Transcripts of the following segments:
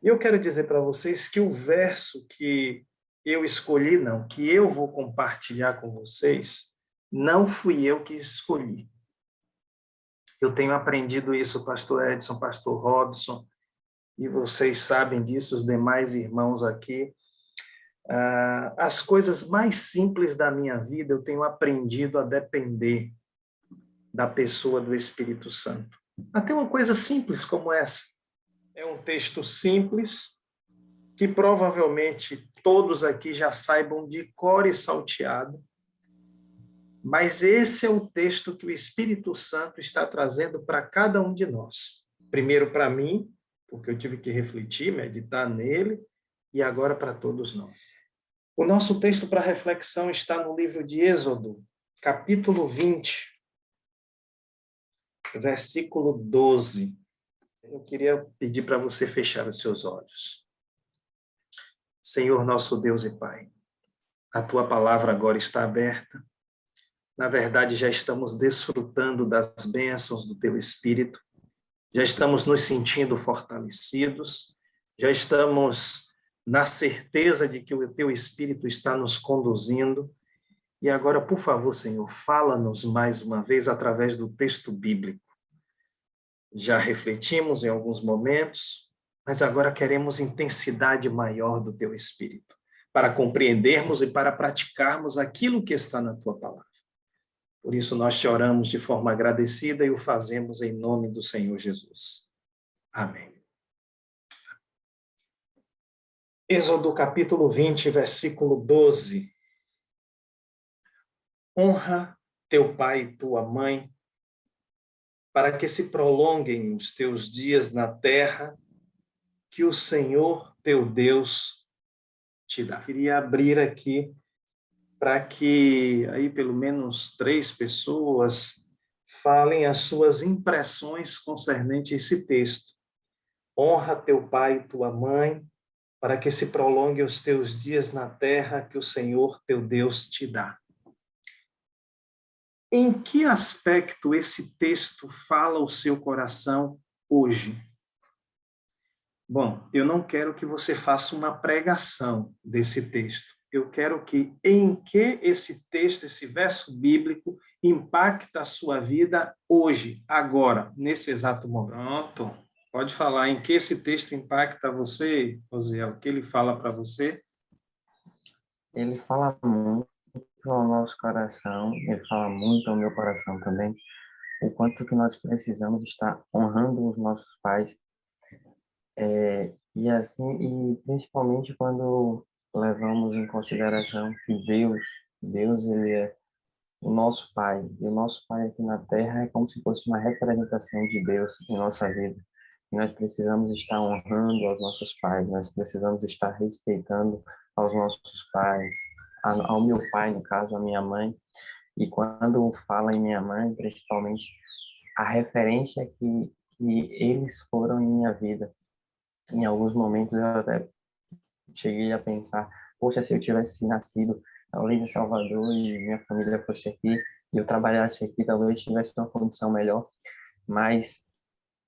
E eu quero dizer para vocês que o verso que eu escolhi, não, que eu vou compartilhar com vocês, não fui eu que escolhi. Eu tenho aprendido isso, pastor Edson, pastor Robson, e vocês sabem disso, os demais irmãos aqui. As coisas mais simples da minha vida eu tenho aprendido a depender da pessoa do Espírito Santo. Até uma coisa simples como essa. É um texto simples, que provavelmente todos aqui já saibam de cor e salteado, mas esse é o texto que o Espírito Santo está trazendo para cada um de nós. Primeiro para mim, porque eu tive que refletir, meditar nele, e agora para todos nós. O nosso texto para reflexão está no livro de Êxodo, capítulo 20, versículo 12. Eu queria pedir para você fechar os seus olhos. Senhor, nosso Deus e Pai, a tua palavra agora está aberta. Na verdade, já estamos desfrutando das bênçãos do teu Espírito, já estamos nos sentindo fortalecidos, já estamos na certeza de que o teu Espírito está nos conduzindo. E agora, por favor, Senhor, fala-nos mais uma vez através do texto bíblico. Já refletimos em alguns momentos, mas agora queremos intensidade maior do teu Espírito, para compreendermos e para praticarmos aquilo que está na tua palavra. Por isso, nós te oramos de forma agradecida e o fazemos em nome do Senhor Jesus. Amém. Êxodo capítulo 20, versículo 12. Honra teu pai e tua mãe, para que se prolonguem os teus dias na terra que o Senhor teu Deus te dá. Eu queria abrir aqui para que aí pelo menos 3 pessoas falem as suas impressões concernente a esse texto. Honra teu pai e tua mãe, para que se prolongue os teus dias na terra que o Senhor teu Deus te dá. Em que aspecto esse texto fala o seu coração hoje? Bom, eu não quero que você faça uma pregação desse texto. Eu quero que em que esse texto, esse verso bíblico, impacta a sua vida hoje, agora, nesse exato momento. Pronto. Pode falar em que esse texto impacta você, Osiel, o que ele fala para você? Ele fala muito ao nosso coração, ele fala muito ao meu coração também, o quanto que nós precisamos estar honrando os nossos pais, e assim, e principalmente quando levamos em consideração que Deus ele é o nosso Pai, e o nosso Pai aqui na Terra é como se fosse uma representação de Deus em nossa vida. E nós precisamos estar honrando aos nossos pais, nós precisamos estar respeitando aos nossos pais, ao meu pai, no caso, a minha mãe. E quando fala em minha mãe, principalmente, a referência que eles foram em minha vida. Em alguns momentos eu até cheguei a pensar, poxa, se eu tivesse nascido ali em Salvador e minha família fosse aqui, e eu trabalhasse aqui, talvez tivesse uma condição melhor. Mas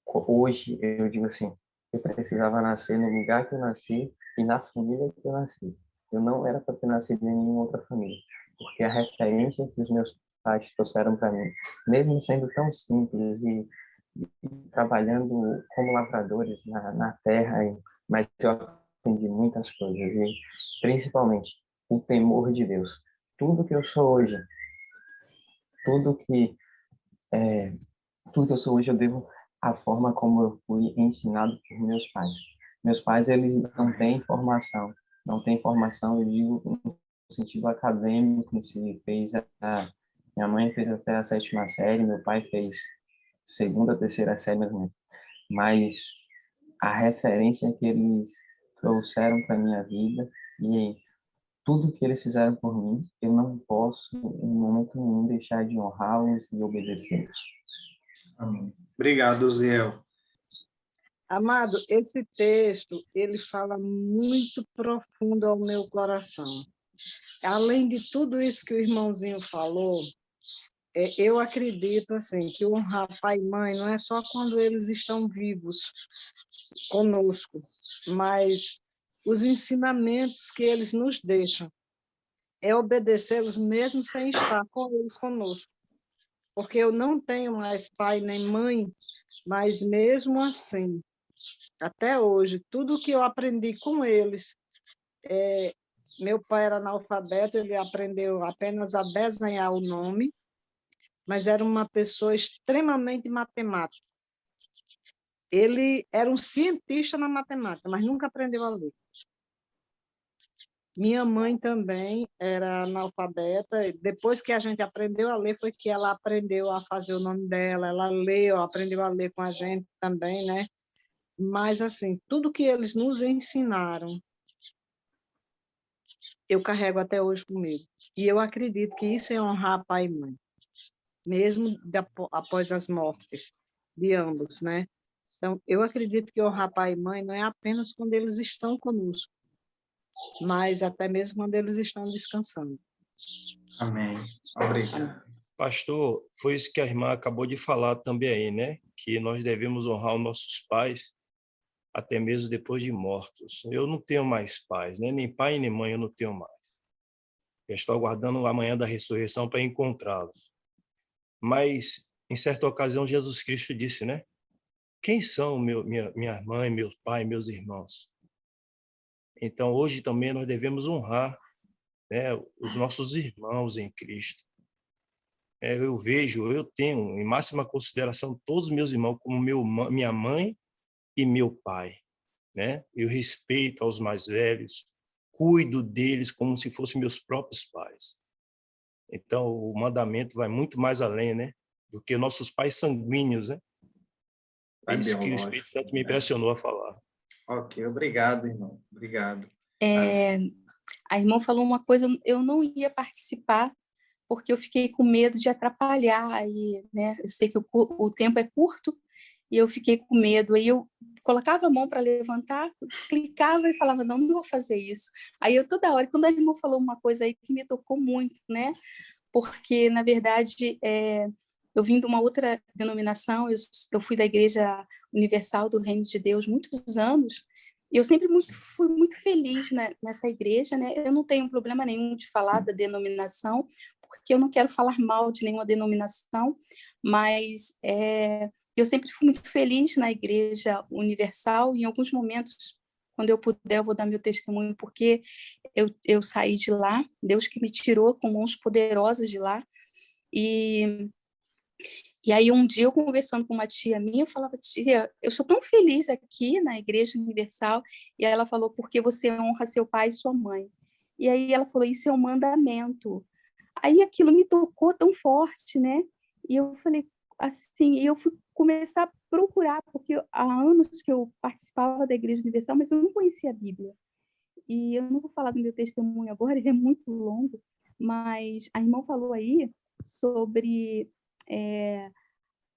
hoje eu digo assim, eu precisava nascer no lugar que eu nasci e na família que eu nasci. Eu não era para ter nascido em nenhuma outra família, porque a referência que os meus pais trouxeram para mim, mesmo sendo tão simples e trabalhando como lavradores na terra, mas eu aprendi muitas coisas, e principalmente o temor de Deus. Tudo que eu sou hoje, tudo que é, tudo que eu sou hoje eu devo à forma como eu fui ensinado por meus pais. Meus pais, eles não têm formação, eu digo no sentido acadêmico, se fez minha mãe fez até a 7ª série, meu pai fez 2ª, 3ª série, mais ou menos. Mas a referência que eles trouxeram para minha vida e tudo que eles fizeram por mim, eu não posso, em momento nenhum, deixar de honrá-los e obedecê-los. Amém. Obrigado, Osiel. Amado, esse texto, ele fala muito profundo ao meu coração. Além de tudo isso que o irmãozinho falou, Eu acredito assim que honrar pai e mãe não é só quando eles estão vivos conosco, mas os ensinamentos que eles nos deixam é obedecê-los mesmo sem estar com eles conosco, porque eu não tenho mais pai nem mãe, mas mesmo assim, até hoje, tudo que eu aprendi com eles, meu pai era analfabeto, ele aprendeu apenas a desenhar o nome, mas era uma pessoa extremamente matemática. Ele era um cientista na matemática, mas nunca aprendeu a ler. Minha mãe também era analfabeta. Depois que a gente aprendeu a ler, foi que ela aprendeu a fazer o nome dela. Ela leu, aprendeu a ler com a gente também, né? Mas, assim, tudo que eles nos ensinaram, eu carrego até hoje comigo. E eu acredito que isso é honrar pai e mãe, mesmo após as mortes de ambos, né? Então, eu acredito que honrar pai e mãe não é apenas quando eles estão conosco, mas até mesmo quando eles estão descansando. Amém. Obrigado. Pastor, foi isso que a irmã acabou de falar também aí, né? Que nós devemos honrar os nossos pais até mesmo depois de mortos. Eu não tenho mais pais, né? Nem pai nem mãe eu não tenho mais. Eu estou aguardando a manhã da ressurreição para encontrá-los. Mas, em certa ocasião, Jesus Cristo disse, né? Quem são minha mãe, meu pai, meus irmãos? Então, hoje também nós devemos honrar, né, os nossos irmãos em Cristo. Eu tenho em máxima consideração todos os meus irmãos como minha mãe e meu pai, né? Eu respeito aos mais velhos, cuido deles como se fossem meus próprios pais. Então, o mandamento vai muito mais além, né, do que nossos pais sanguíneos, né? É isso que o Espírito Santo me impressionou a falar. Ok, obrigado, irmão. Obrigado. A irmã falou uma coisa, eu não ia participar, porque eu fiquei com medo de atrapalhar, aí, né? Eu sei que o tempo é curto, e eu fiquei com medo. Aí eu colocava a mão para levantar, clicava e falava, não vou fazer isso. Aí eu toda hora, quando a irmã falou uma coisa aí que me tocou muito, né? Porque, na verdade, eu vim de uma outra denominação, eu fui da Igreja Universal do Reino de Deus muitos anos, e eu sempre fui muito feliz nessa igreja, né? Eu não tenho problema nenhum de falar da denominação, porque eu não quero falar mal de nenhuma denominação, mas eu sempre fui muito feliz na Igreja Universal, e em alguns momentos, quando eu puder, eu vou dar meu testemunho, porque eu saí de lá, Deus que me tirou com mãos poderosas de lá, e aí um dia eu conversando com uma tia minha, eu falava, tia, eu sou tão feliz aqui na Igreja Universal, e ela falou, porque você honra seu pai e sua mãe. E aí ela falou, isso é um mandamento. Aí aquilo me tocou tão forte, né? E eu falei assim, eu fui começar a procurar, porque há anos que eu participava da Igreja Universal, mas eu não conhecia a Bíblia. E eu não vou falar do meu testemunho agora, ele é muito longo, mas a irmã falou aí sobre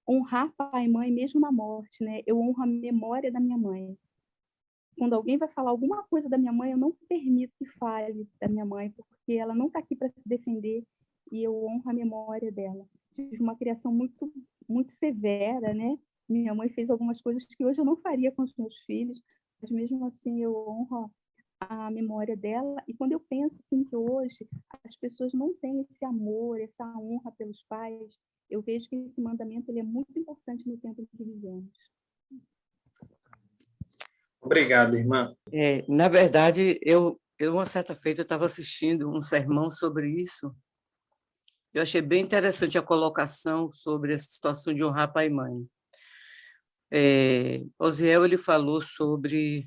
honrar pai e mãe mesmo na morte, né? Eu honro a memória da minha mãe. Quando alguém vai falar alguma coisa da minha mãe, eu não permito que fale da minha mãe, porque ela não está aqui para se defender, e eu honro a memória dela. Tive uma criação muito, muito severa, né? Minha mãe fez algumas coisas que hoje eu não faria com os meus filhos, mas mesmo assim eu honro a memória dela. E quando eu penso assim que hoje as pessoas não têm esse amor, essa honra pelos pais, eu vejo que esse mandamento ele é muito importante no tempo em que vivemos. Obrigado, irmã. Na verdade, uma certa feita, eu estava assistindo um sermão sobre isso. Eu achei bem interessante a colocação sobre essa situação de honrar pai e mãe. Osiel, ele falou sobre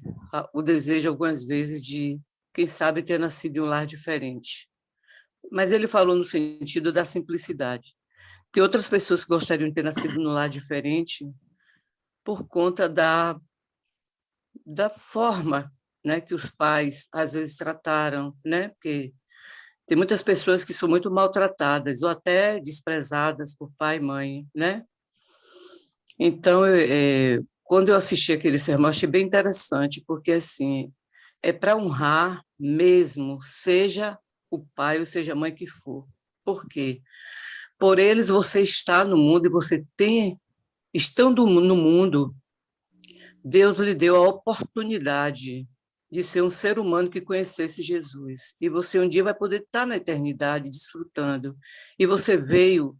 o desejo, algumas vezes, de, quem sabe, ter nascido em um lar diferente. Mas ele falou no sentido da simplicidade. Tem outras pessoas que gostariam de ter nascido num lar diferente por conta da forma, né, que os pais, às vezes, trataram, né? Porque tem muitas pessoas que são muito maltratadas ou até desprezadas por pai e mãe, né? Então, quando eu assisti aquele sermão, achei bem interessante, porque, assim, é para honrar mesmo, seja o pai ou seja a mãe que for. Por quê? Por eles você está no mundo e você tem, estando no mundo, Deus lhe deu a oportunidade de ser um ser humano que conhecesse Jesus. E você um dia vai poder estar na eternidade desfrutando. E você veio,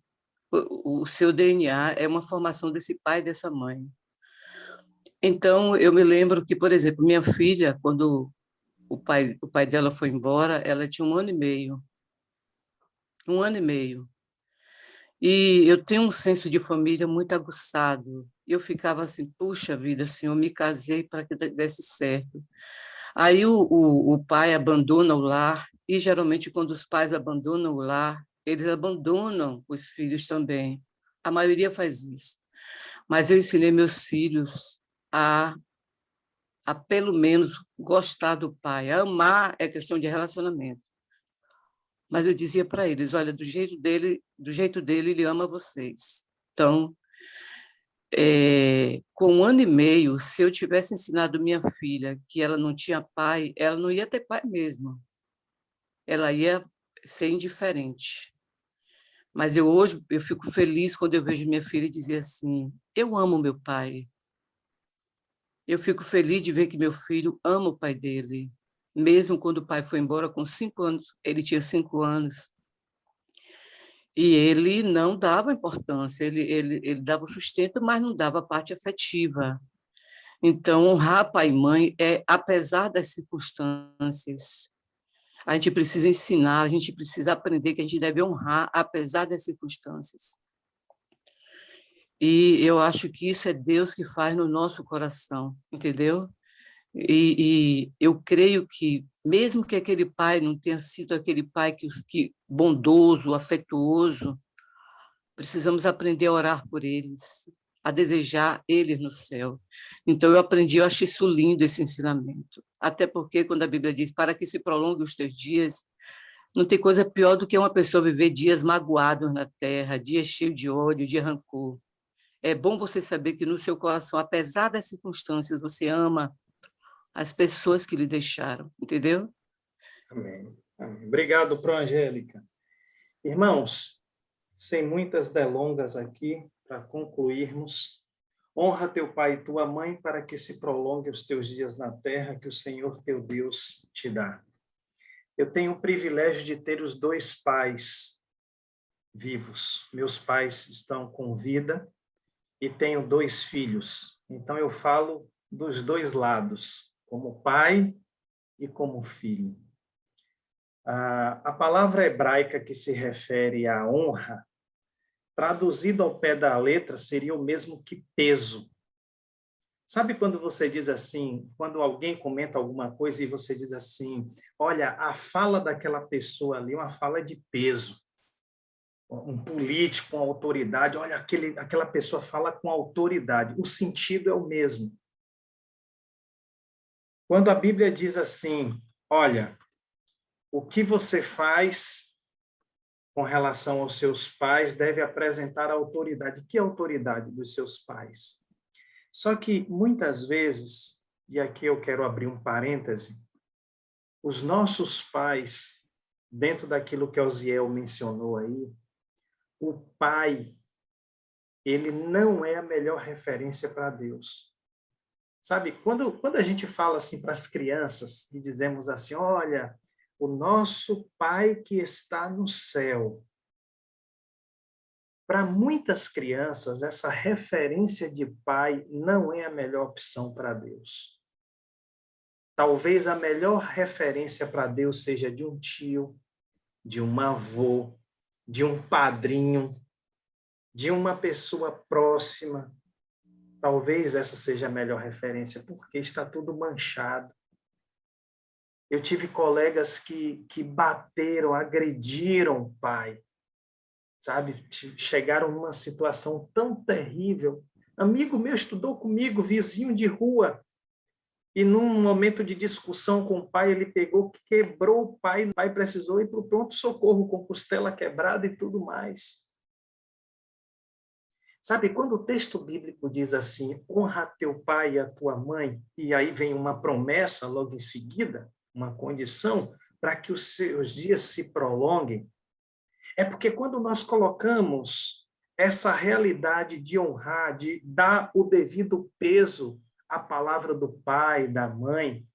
o seu DNA é uma formação desse pai e dessa mãe. Então, eu me lembro que, por exemplo, minha filha, quando o pai dela foi embora, ela tinha 1 ano e meio. 1 ano e meio. E eu tenho um senso de família muito aguçado. Eu ficava assim, puxa vida, Senhor, me casei para que desse certo. Aí o pai abandona o lar, e geralmente quando os pais abandonam o lar, eles abandonam os filhos também. A maioria faz isso. Mas eu ensinei meus filhos a pelo menos gostar do pai. A amar é questão de relacionamento. Mas eu dizia para eles, olha, do jeito dele, ele ama vocês. Então, com 1 ano e meio, se eu tivesse ensinado minha filha que ela não tinha pai, ela não ia ter pai mesmo. Ela ia ser indiferente. Mas hoje eu fico feliz quando eu vejo minha filha dizer assim, eu amo meu pai. Eu fico feliz de ver que meu filho ama o pai dele. Mesmo quando o pai foi embora com 5 anos, ele tinha 5 anos, e ele não dava importância, ele dava o sustento, mas não dava a parte afetiva. Então, honrar pai e mãe é, apesar das circunstâncias, a gente precisa ensinar, a gente precisa aprender que a gente deve honrar, apesar das circunstâncias. E eu acho que isso é Deus que faz no nosso coração, entendeu? E eu creio que, mesmo que aquele pai não tenha sido aquele pai que bondoso, afetuoso, precisamos aprender a orar por eles, a desejar eles no céu. Então, eu aprendi, eu acho isso lindo, esse ensinamento. Até porque, quando a Bíblia diz, para que se prolongue os teus dias, não tem coisa pior do que uma pessoa viver dias magoados na terra, dias cheios de ódio, de rancor. É bom você saber que no seu coração, apesar das circunstâncias, você ama as pessoas que lhe deixaram, entendeu? Amém. Amém. Obrigado, Pro Angélica. Irmãos, sem muitas delongas aqui, para concluirmos, honra teu pai e tua mãe para que se prolongue os teus dias na terra que o Senhor teu Deus te dá. Eu tenho o privilégio de ter os 2 pais vivos. Meus pais estão com vida e tenho 2 filhos. Então eu falo dos 2 lados, como pai e como filho. A palavra hebraica que se refere à honra, traduzido ao pé da letra, seria o mesmo que peso. Sabe quando você diz assim, quando alguém comenta alguma coisa e você diz assim, olha, a fala daquela pessoa ali é uma fala de peso. Um político com autoridade, olha, aquela pessoa fala com autoridade. O sentido é o mesmo. Quando a Bíblia diz assim, olha, o que você faz com relação aos seus pais deve apresentar a autoridade. Que autoridade dos seus pais? Só que, muitas vezes, e aqui eu quero abrir um parêntese, os nossos pais, dentro daquilo que Osiel mencionou aí, o pai, ele não é a melhor referência para Deus. Sabe, quando a gente fala assim para as crianças e dizemos assim, olha, o nosso pai que está no céu. Para muitas crianças, essa referência de pai não é a melhor opção para Deus. Talvez a melhor referência para Deus seja de um tio, de um avô, de um padrinho, de uma pessoa próxima. Talvez essa seja a melhor referência, porque está tudo manchado. Eu tive colegas que bateram, agrediram o pai, sabe? Chegaram numa situação tão terrível. Amigo meu estudou comigo, vizinho de rua, e num momento de discussão com o pai, ele pegou, quebrou o pai precisou ir para o pronto-socorro com costela quebrada e tudo mais. Sabe, quando o texto bíblico diz assim, honra teu pai e a tua mãe, e aí vem uma promessa logo em seguida, uma condição para que os seus dias se prolonguem, É porque quando nós colocamos essa realidade de honrar, de dar o devido peso à palavra do pai, da mãe,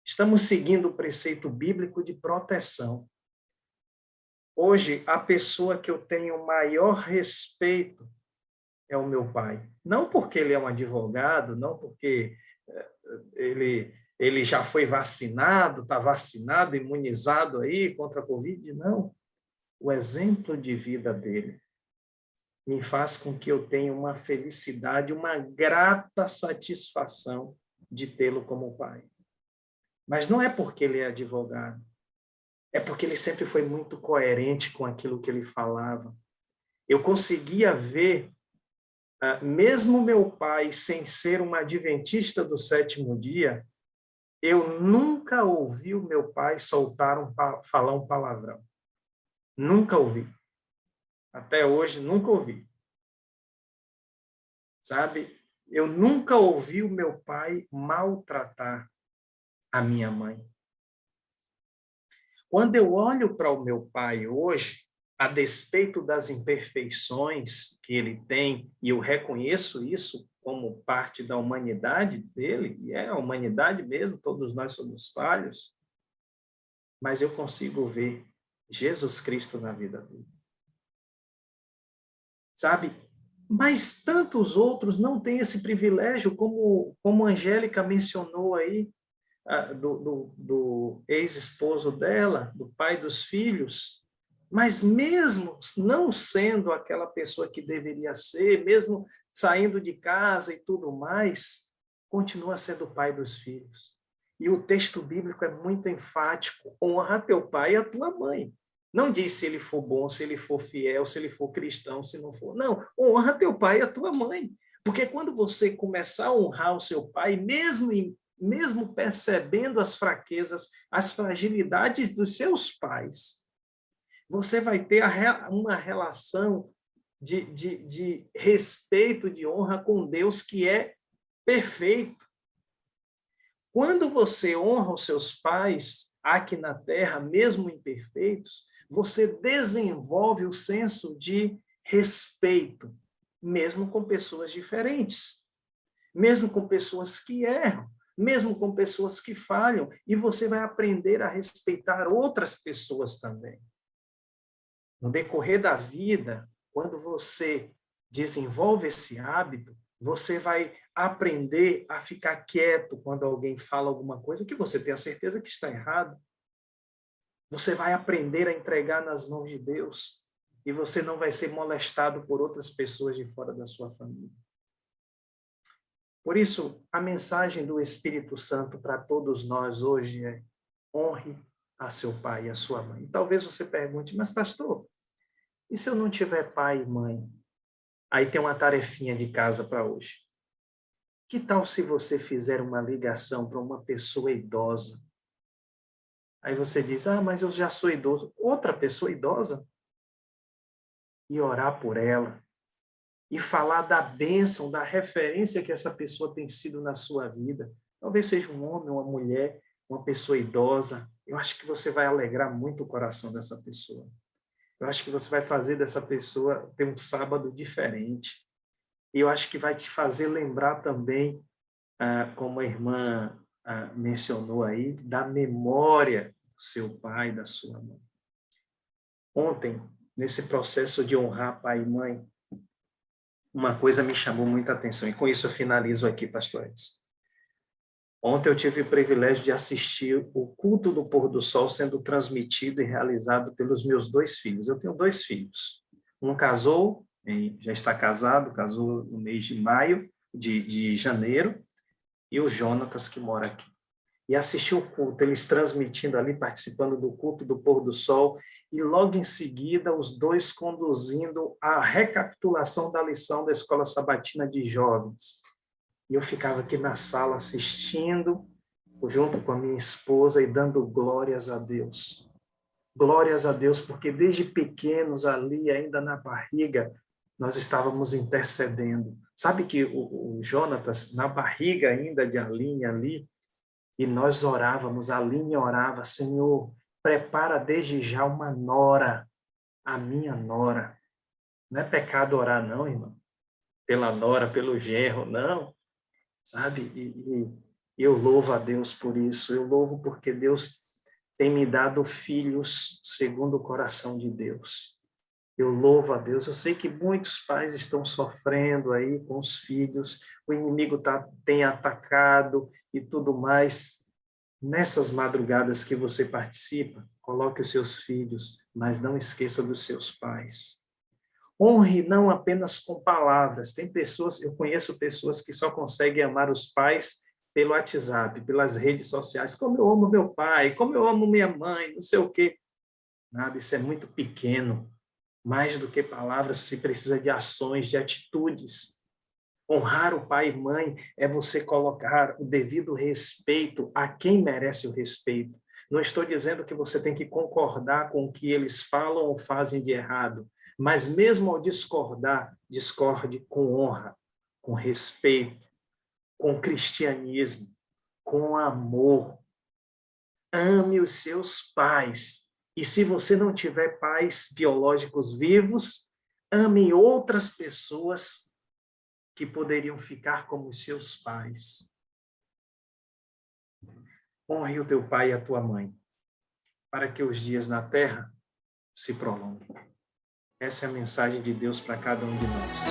estamos seguindo o preceito bíblico de proteção. Hoje, a pessoa que eu tenho maior respeito é o meu pai. Não porque ele é um advogado, não porque ele já foi vacinado, está vacinado, imunizado aí contra a Covid, não. O exemplo de vida dele me faz com que eu tenha uma felicidade, uma grata satisfação de tê-lo como pai. Mas não é porque ele é advogado, é porque ele sempre foi muito coerente com aquilo que ele falava. Eu conseguia ver, mesmo meu pai sem ser um adventista do sétimo dia, eu nunca ouvi o meu pai falar um palavrão. Nunca ouvi. Até hoje, nunca ouvi. Sabe? Eu nunca ouvi o meu pai maltratar a minha mãe. Quando eu olho para o meu pai hoje, a despeito das imperfeições que ele tem, e eu reconheço isso como parte da humanidade dele, e é a humanidade mesmo, todos nós somos falhos, mas eu consigo ver Jesus Cristo na vida dele. Sabe? Mas tantos outros não têm esse privilégio, como a Angélica mencionou aí, do ex-esposo dela, do pai dos filhos, mas mesmo não sendo aquela pessoa que deveria ser, mesmo saindo de casa e tudo mais, continua sendo o pai dos filhos. E o texto bíblico é muito enfático: honra teu pai e a tua mãe. Não diz se ele for bom, se ele for fiel, se ele for cristão, se não for. Não, honra teu pai e a tua mãe. Porque quando você começar a honrar o seu pai, mesmo percebendo as fraquezas, as fragilidades dos seus pais, você vai ter uma relação de respeito, de honra com Deus que é perfeito. Quando você honra os seus pais aqui na Terra, mesmo imperfeitos, você desenvolve o senso de respeito, mesmo com pessoas diferentes, mesmo com pessoas que erram, mesmo com pessoas que falham, e você vai aprender a respeitar outras pessoas também. No decorrer da vida, quando você desenvolve esse hábito, você vai aprender a ficar quieto quando alguém fala alguma coisa que você tem a certeza que está errado. Você vai aprender a entregar nas mãos de Deus e você não vai ser molestado por outras pessoas de fora da sua família. Por isso, a mensagem do Espírito Santo para todos nós hoje é: honre a seu pai e a sua mãe. E talvez você pergunte: mas pastor, e se eu não tiver pai e mãe? Aí tem uma tarefinha de casa para hoje. Que tal se você fizer uma ligação para uma pessoa idosa? Aí você diz: mas eu já sou idoso. Outra pessoa idosa? E orar por ela. E falar da bênção, da referência que essa pessoa tem sido na sua vida. Talvez seja um homem, uma mulher, uma pessoa idosa. Eu acho que você vai alegrar muito o coração dessa pessoa. Eu acho que você vai fazer dessa pessoa ter um sábado diferente. E eu acho que vai te fazer lembrar também, como a irmã mencionou aí, da memória do seu pai e da sua mãe. Ontem, nesse processo de honrar pai e mãe, uma coisa me chamou muita atenção, e com isso eu finalizo aqui, pastor Edson. Ontem eu tive o privilégio de assistir o culto do pôr do sol sendo transmitido e realizado pelos meus 2 filhos. Eu tenho 2 filhos. Um casou, já está casado, casou no mês de maio, de janeiro, e o Jonatas, que mora aqui. E assisti o culto, eles transmitindo ali, participando do culto do pôr do sol, e logo em seguida os 2 conduzindo a recapitulação da lição da Escola Sabatina de Jovens. E eu ficava aqui na sala assistindo, junto com a minha esposa, e dando glórias a Deus. Glórias a Deus, porque desde pequenos ali, ainda na barriga, nós estávamos intercedendo. Sabe que o Jonatas, na barriga ainda de Aline ali, e nós orávamos, a Aline orava: Senhor, prepara desde já uma nora a minha nora. Não é pecado orar, não, irmão. Pela nora, pelo genro, não. Sabe? E eu louvo a Deus por isso. Eu louvo porque Deus tem me dado filhos segundo o coração de Deus. Eu louvo a Deus. Eu sei que muitos pais estão sofrendo aí com os filhos. O inimigo tem atacado e tudo mais. Nessas madrugadas que você participa, coloque os seus filhos, mas não esqueça dos seus pais. Honre não apenas com palavras. Eu conheço pessoas que só conseguem amar os pais pelo WhatsApp, pelas redes sociais. Como eu amo meu pai, como eu amo minha mãe, não sei o quê. Nada, isso é muito pequeno. Mais do que palavras, se precisa de ações, de atitudes. Honrar o pai e mãe é você colocar o devido respeito a quem merece o respeito. Não estou dizendo que você tem que concordar com o que eles falam ou fazem de errado, mas mesmo ao discordar, discorde com honra, com respeito, com cristianismo, com amor. Ame os seus pais. E se você não tiver pais biológicos vivos, ame outras pessoas que poderiam ficar como os seus pais. Honre o teu pai e a tua mãe, para que os dias na terra se prolonguem. Essa é a mensagem de Deus para cada um de nós.